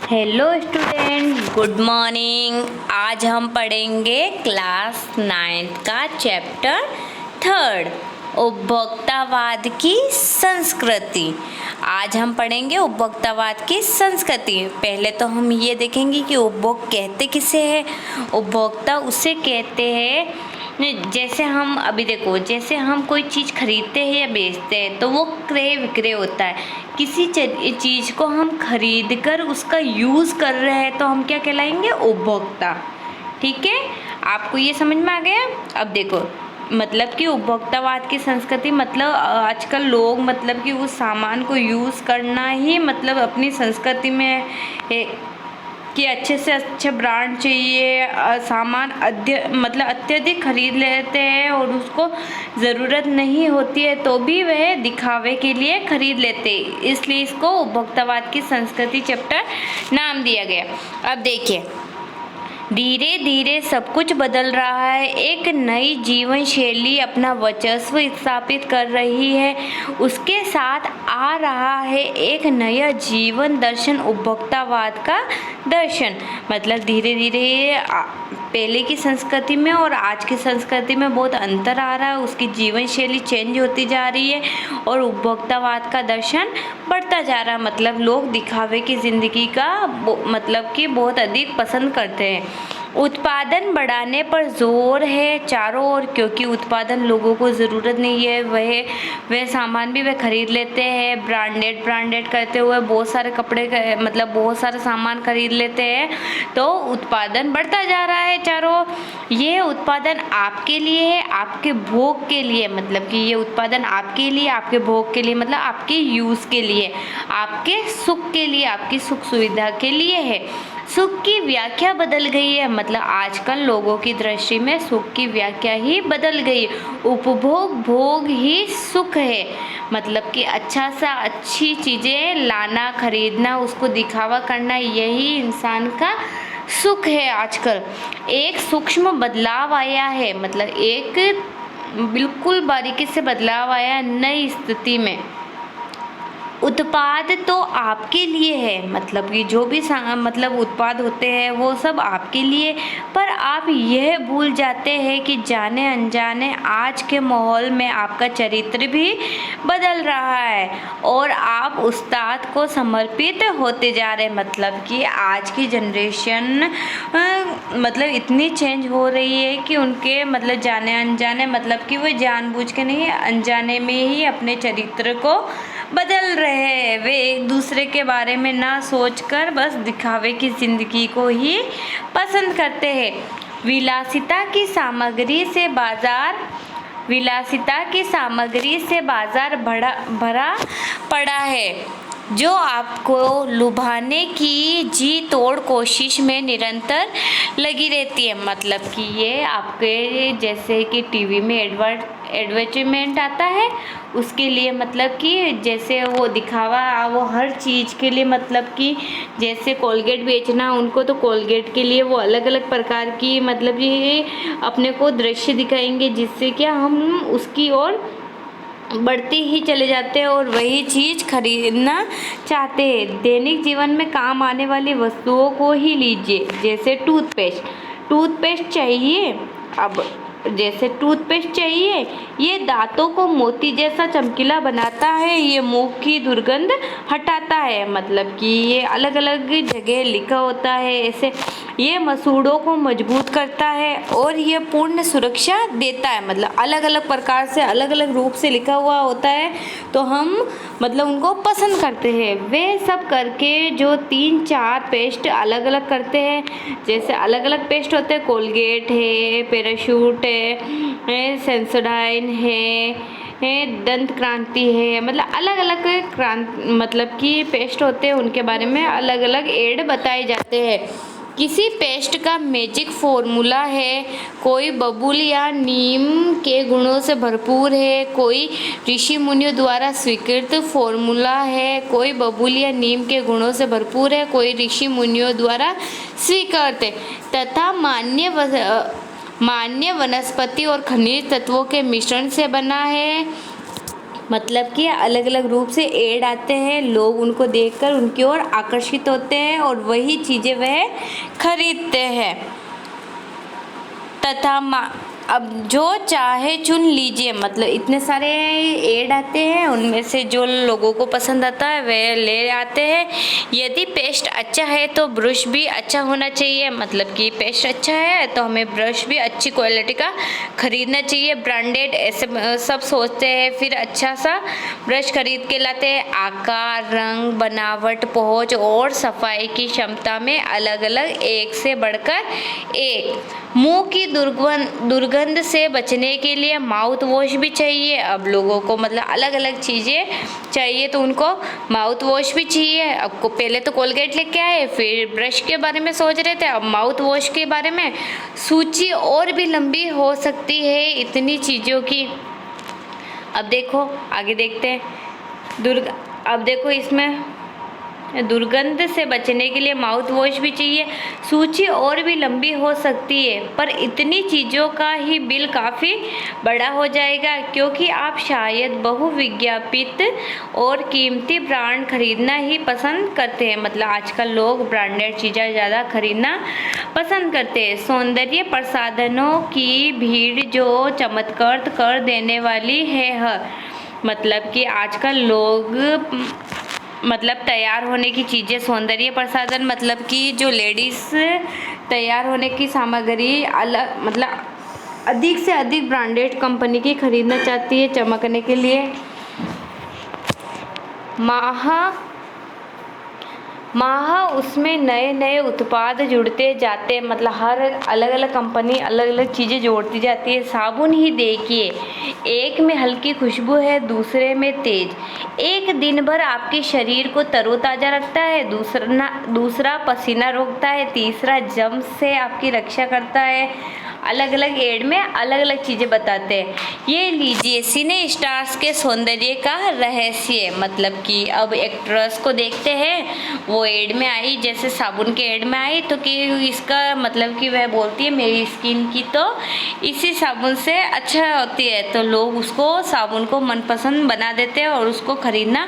Hello student, good morning. आज हम पढ़ेंगे क्लास 9th का चैप्टर 3 उपभोक्तावाद की संस्कृति। आज हम पढ़ेंगे उपभोक्तावाद की संस्कृति। पहले तो हम ये देखेंगे कि उपभोग कहते किसे हैं। उपभोक्ता उसे कहते हैं जैसे हम अभी देखो, जैसे हम कोई चीज़ खरीदते हैं या बेचते हैं तो वो क्रय विक्रय होता है। किसी चीज़ को हम खरीद कर उसका यूज़ कर रहे हैं तो हम क्या कहलाएंगे? उपभोक्ता। ठीक है, आपको ये समझ में आ गया? अब देखो, मतलब कि उपभोक्तावाद की संस्कृति मतलब आजकल लोग मतलब कि उस सामान को यूज़ करना ही मतलब अपनी संस्कृति में है कि अच्छे से अच्छे ब्रांड चाहिए। सामान मतलब अत्यधिक खरीद लेते हैं और उसको ज़रूरत नहीं होती है तो भी वह दिखावे के लिए खरीद लेते हैं। इसलिए इसको उपभोक्तावाद की संस्कृति चैप्टर नाम दिया गया। अब देखिए, धीरे धीरे सब कुछ बदल रहा है। एक नई जीवन शैली अपना वर्चस्व स्थापित कर रही है। उसके साथ आ रहा है एक नया जीवन दर्शन, उपभोक्तावाद का दर्शन। मतलब धीरे धीरे पहले की संस्कृति में और आज की संस्कृति में बहुत अंतर आ रहा है। उसकी जीवन शैली चेंज होती जा रही है और उपभोक्तावाद का दर्शन बढ़ता जा रहा है। मतलब लोग दिखावे की ज़िंदगी का मतलब कि बहुत अधिक पसंद करते हैं। उत्पादन बढ़ाने पर जोर है चारों ओर, क्योंकि उत्पादन लोगों को ज़रूरत नहीं है वह सामान भी वह खरीद लेते हैं। ब्रांडेड करते हुए बहुत सारे कपड़े मतलब बहुत सारे सामान खरीद लेते हैं तो उत्पादन बढ़ता जा रहा है चारों ओर। ये उत्पादन आपके लिए है, आपके भोग के लिए। मतलब कि ये उत्पादन आपके लिए, आपके भोग के लिए, मतलब आपके यूज़ के लिए, आपके सुख के लिए, आपकी सुख सुविधा के लिए है। सुख की व्याख्या बदल गई है। मतलब आजकल लोगों की दृष्टि में सुख की व्याख्या ही बदल गई है। उपभोग भोग ही सुख है। मतलब कि अच्छा सा अच्छी चीज़ें लाना, खरीदना, उसको दिखावा करना, यही इंसान का सुख है। आजकल एक सूक्ष्म बदलाव आया है। मतलब एक बिल्कुल बारीकी से बदलाव आया नई स्थिति में। उत्पाद तो आपके लिए है। मतलब कि जो भी मतलब उत्पाद होते हैं वो सब आपके लिए, पर आप यह भूल जाते हैं कि जाने अनजाने आज के माहौल में आपका चरित्र भी बदल रहा है और आप उस्ताद को समर्पित होते जा रहे हैं। मतलब कि आज की जनरेशन मतलब इतनी चेंज हो रही है कि उनके मतलब जाने अनजाने, मतलब कि वो जानबूझ के नहीं, अनजाने में ही अपने चरित्र को बदल रहे हैं। वे एक दूसरे के बारे में ना सोचकर बस दिखावे की ज़िंदगी को ही पसंद करते हैं। विलासिता की सामग्री से बाजार भरा पड़ा है, जो आपको लुभाने की जी तोड़ कोशिश में निरंतर लगी रहती है। मतलब कि ये आपके जैसे कि टीवी में एडवर्टाइजमेंट आता है उसके लिए, मतलब कि जैसे वो दिखावा, वो हर चीज़ के लिए, मतलब कि जैसे कोलगेट बेचना, उनको तो कोलगेट के लिए वो अलग अलग प्रकार की मतलब ये अपने को दृश्य दिखाएंगे जिससे क्या हम उसकी ओर बढ़ते ही चले जाते हैं और वही चीज़ खरीदना चाहते हैं। दैनिक जीवन में काम आने वाली वस्तुओं को ही लीजिए, जैसे टूथपेस्ट चाहिए। अब जैसे टूथपेस्ट चाहिए, ये दांतों को मोती जैसा चमकीला बनाता है, ये मुंह की दुर्गंध हटाता है। मतलब कि ये अलग अलग जगह लिखा होता है ऐसे। ये मसूड़ों को मजबूत करता है और ये पूर्ण सुरक्षा देता है। मतलब अलग अलग प्रकार से, अलग अलग रूप से लिखा हुआ होता है तो हम मतलब उनको पसंद करते हैं। वे सब करके जो 3-4 पेस्ट अलग अलग करते हैं, जैसे अलग अलग पेस्ट होते हैं, कोलगेट है, पैराशूट है, सेंसोडाइन है, दंत क्रांति है, मतलब अलग अलग मतलब कि पेस्ट होते हैं, उनके बारे में अलग अलग एड बताए जाते हैं। किसी पेस्ट का मैजिक फॉर्मूला है, कोई बबूल या नीम के गुणों से भरपूर है, कोई ऋषि मुनियों द्वारा स्वीकृत फॉर्मूला है, कोई बबूल या नीम के गुणों से भरपूर है, कोई ऋषि मुनियों द्वारा स्वीकृत है, तथा मान्य वनस्पति और खनिज तत्वों के मिश्रण से बना है। मतलब कि अलग अलग रूप से एड आते हैं, लोग उनको देखकर उनकी ओर आकर्षित होते हैं और वही चीज़ें वह खरीदते हैं तथा अब जो चाहे चुन लीजिए। मतलब इतने सारे एड आते हैं, उनमें से जो लोगों को पसंद आता है वे ले आते हैं। यदि पेस्ट अच्छा है तो ब्रश भी अच्छा होना चाहिए। मतलब कि पेस्ट अच्छा है तो हमें ब्रश भी अच्छी क्वालिटी का खरीदना चाहिए। ब्रांडेड ऐसे सब सोचते हैं, फिर अच्छा सा ब्रश खरीद के लाते हैं। आकार, रंग, बनावट, पहुँच और सफाई की क्षमता में अलग अलग एक से बढ़कर एक। मुंह की दुर्गंध से बचने के लिए माउथ वॉश भी चाहिए। अब लोगों को मतलब अलग अलग चीज़ें चाहिए तो उनको माउथ वॉश भी चाहिए। अब को पहले तो कोलगेट लेके आए, फिर ब्रश के बारे में सोच रहे थे, अब माउथ वॉश के बारे में। सूची और भी लंबी हो सकती है इतनी चीज़ों की। अब देखो आगे देखते हैं। अब देखो इसमें दुर्गंध से बचने के लिए माउथ वॉश भी चाहिए। सूची और भी लंबी हो सकती है, पर इतनी चीज़ों का ही बिल काफ़ी बड़ा हो जाएगा, क्योंकि आप शायद बहुविज्ञापित और कीमती ब्रांड खरीदना ही पसंद करते हैं। मतलब आजकल लोग ब्रांडेड चीज़ें ज़्यादा खरीदना पसंद करते हैं। सौंदर्य प्रसाधनों की भीड़ जो चमत्कार कर देने वाली है। मतलब कि आजकल लोग मतलब तैयार होने की चीज़ें, सौंदर्य प्रसाधन मतलब कि जो लेडीज़ तैयार होने की सामग्री अलग मतलब अधिक से अधिक ब्रांडेड कंपनी की खरीदना चाहती है चमकने के लिए। उसमें नए नए उत्पाद जुड़ते जाते, मतलब हर अलग अलग कंपनी अलग अलग चीज़ें जोड़ती जाती है। साबुन ही देखिए, एक में हल्की खुशबू है, दूसरे में तेज। एक दिन भर आपके शरीर को तरोताज़ा रखता है, दूसरा पसीना रोकता है, तीसरा जर्म्स से आपकी रक्षा करता है। अलग अलग एड में अलग अलग चीज़ें बताते हैं। ये लीजिए सिने स्टार्स के सौंदर्य का रहस्य। मतलब कि अब एक्ट्रेस को देखते हैं, वो एड में आई, जैसे साबुन के एड में आई, तो कि इसका मतलब कि वह बोलती है मेरी स्किन की तो इसी साबुन से अच्छा होती है, तो लोग उसको साबुन को मनपसंद बना देते हैं और उसको खरीदना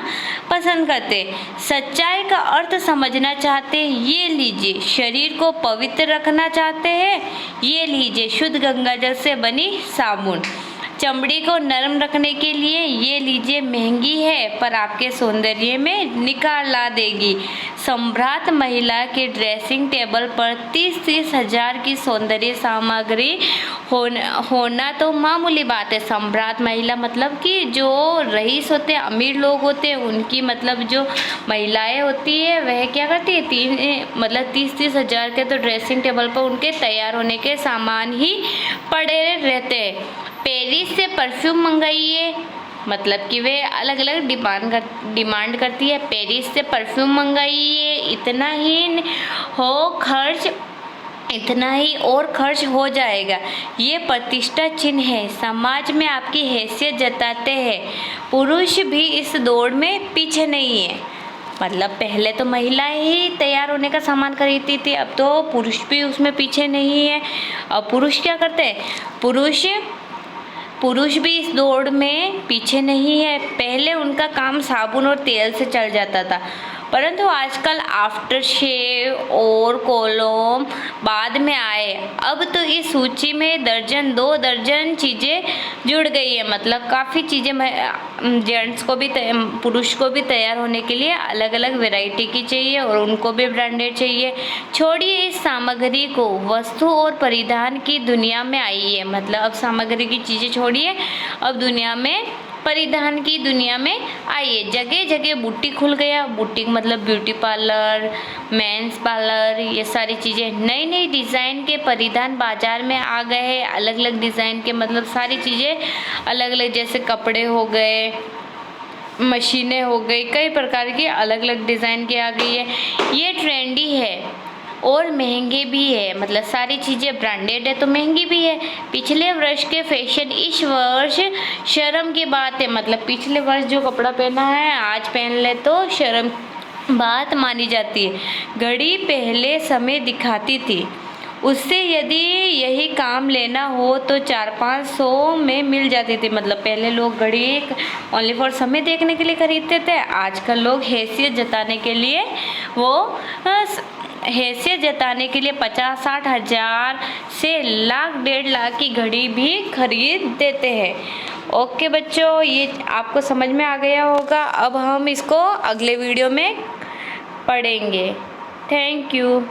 पसंद करते हैं। सच्चाई का अर्थ समझना चाहते हैं, ये लीजिए। शरीर को पवित्र रखना चाहते हैं, ये लीजिए शुद्ध गंगाजल से बनी साबुन। चमड़ी को नरम रखने के लिए ये लीजिए, महंगी है पर आपके सौंदर्य में निखार ला देगी। सम्राट महिला के ड्रेसिंग टेबल पर 30-30 हजार की सौंदर्य सामग्री होना तो मामूली बात है। सम्राट महिला मतलब कि जो रईस होते हैं, अमीर लोग होते हैं, उनकी मतलब जो महिलाएं होती है वह क्या करती है, मतलब 30-30 हजार के तो ड्रेसिंग टेबल पर उनके तैयार होने के सामान ही पड़े रहते हैं। पेरिस से परफ्यूम मंगाइए, मतलब कि वे अलग अलग डिमांड करती है। पेरिस से परफ्यूम मंगाइए, इतना ही और खर्च हो जाएगा। ये प्रतिष्ठा चिन्ह है, समाज में आपकी हैसियत जताते हैं। पुरुष भी इस दौड़ में पीछे नहीं है। मतलब पहले तो महिलाएं ही तैयार होने का सामान खरीदती थी, अब तो पुरुष भी उसमें पीछे नहीं है। अब पुरुष क्या करते हैं, पुरुष भी इस दौड़ में पीछे नहीं है। पहले उनका काम साबुन और तेल से चल जाता था, परंतु आजकल आफ्टर शेव और कोलोम बाद में आए। अब तो इस सूची में दो दर्जन चीज़ें जुड़ गई है। मतलब काफ़ी चीज़ें जेंट्स को भी पुरुष को भी तैयार होने के लिए अलग अलग वैरायटी की चाहिए और उनको भी ब्रांडेड चाहिए। छोड़िए इस सामग्री को, वस्तु और परिधान की दुनिया में आइए। मतलब अब सामग्री की चीज़ें छोड़िए, अब परिधान की दुनिया में आइए। जगह जगह बुटीक खुल गया। बुटीक मतलब ब्यूटी पार्लर, मेंस पार्लर, ये सारी चीज़ें। नई नई डिज़ाइन के परिधान बाजार में आ गए हैं। अलग अलग डिज़ाइन के मतलब सारी चीज़ें अलग अलग, जैसे कपड़े हो गए, मशीनें हो गई, कई प्रकार की अलग अलग डिज़ाइन की आ गई है। ये ट्रेंडी है और महंगे भी है। मतलब सारी चीज़ें ब्रांडेड है तो महंगी भी है। पिछले वर्ष के फैशन इस वर्ष शर्म की बात है। मतलब पिछले वर्ष जो कपड़ा पहना है आज पहन ले तो शर्म बात मानी जाती है। घड़ी पहले समय दिखाती थी उससे यदि यही काम लेना हो तो 400-500 में मिल जाती थी। मतलब पहले लोग घड़ी ओनली फॉर समय देखने के लिए खरीदते थे, आजकल लोग हैसियत जताने के लिए वो हैसियत जताने के लिए 50-60 हज़ार से लाख 1.5 लाख की घड़ी भी खरीद देते हैं। ओके बच्चों, ये आपको समझ में आ गया होगा। अब हम इसको अगले वीडियो में पढ़ेंगे। Thank you.